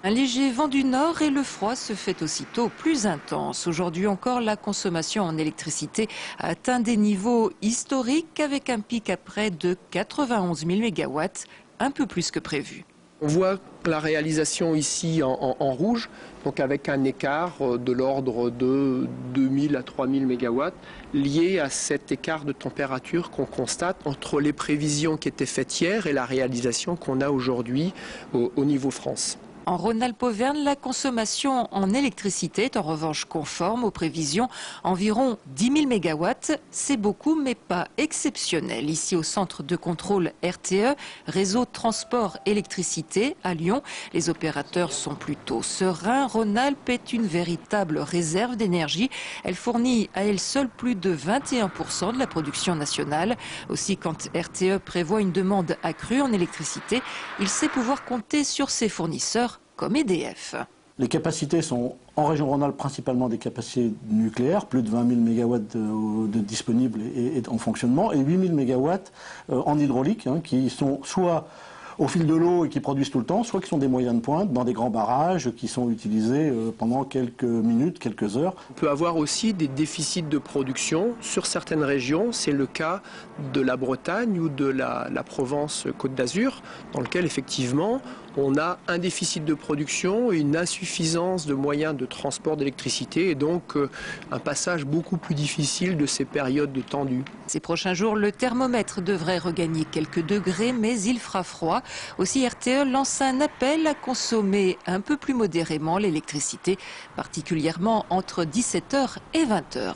Un léger vent du nord et le froid se fait aussitôt plus intense. Aujourd'hui encore, la consommation en électricité a atteint des niveaux historiques avec un pic à près de 91 000 mégawatts, un peu plus que prévu. On voit la réalisation ici en rouge, donc avec un écart de l'ordre de 2000 à 3000 mégawatts, lié à cet écart de température qu'on constate entre les prévisions qui étaient faites hier et la réalisation qu'on a aujourd'hui au niveau France. En Rhône-Alpes-Auvergne, la consommation en électricité est en revanche conforme aux prévisions. Environ 10 000 mégawatts, c'est beaucoup mais pas exceptionnel. Ici au centre de contrôle RTE, réseau transport électricité à Lyon, les opérateurs sont plutôt sereins. Rhône-Alpes est une véritable réserve d'énergie. Elle fournit à elle seule plus de 21% de la production nationale. Aussi, quand RTE prévoit une demande accrue en électricité, il sait pouvoir compter sur ses fournisseurs comme EDF. Les capacités sont en région Rhône-Alpes principalement des capacités nucléaires, plus de 20 000 mégawatts de disponibles et en fonctionnement, et 8 000 mégawatts en hydraulique, qui sont soit au fil de l'eau et qui produisent tout le temps, soit qui sont des moyens de pointe dans des grands barrages qui sont utilisés pendant quelques minutes, quelques heures. On peut avoir aussi des déficits de production sur certaines régions. C'est le cas de la Bretagne ou de la Provence-Côte d'Azur, dans lequel effectivement on a un déficit de production et une insuffisance de moyens de transport d'électricité et donc un passage beaucoup plus difficile de ces périodes de tendues. Ces prochains jours, le thermomètre devrait regagner quelques degrés, mais il fera froid. Aussi, RTE lance un appel à consommer un peu plus modérément l'électricité, particulièrement entre 17h et 20h.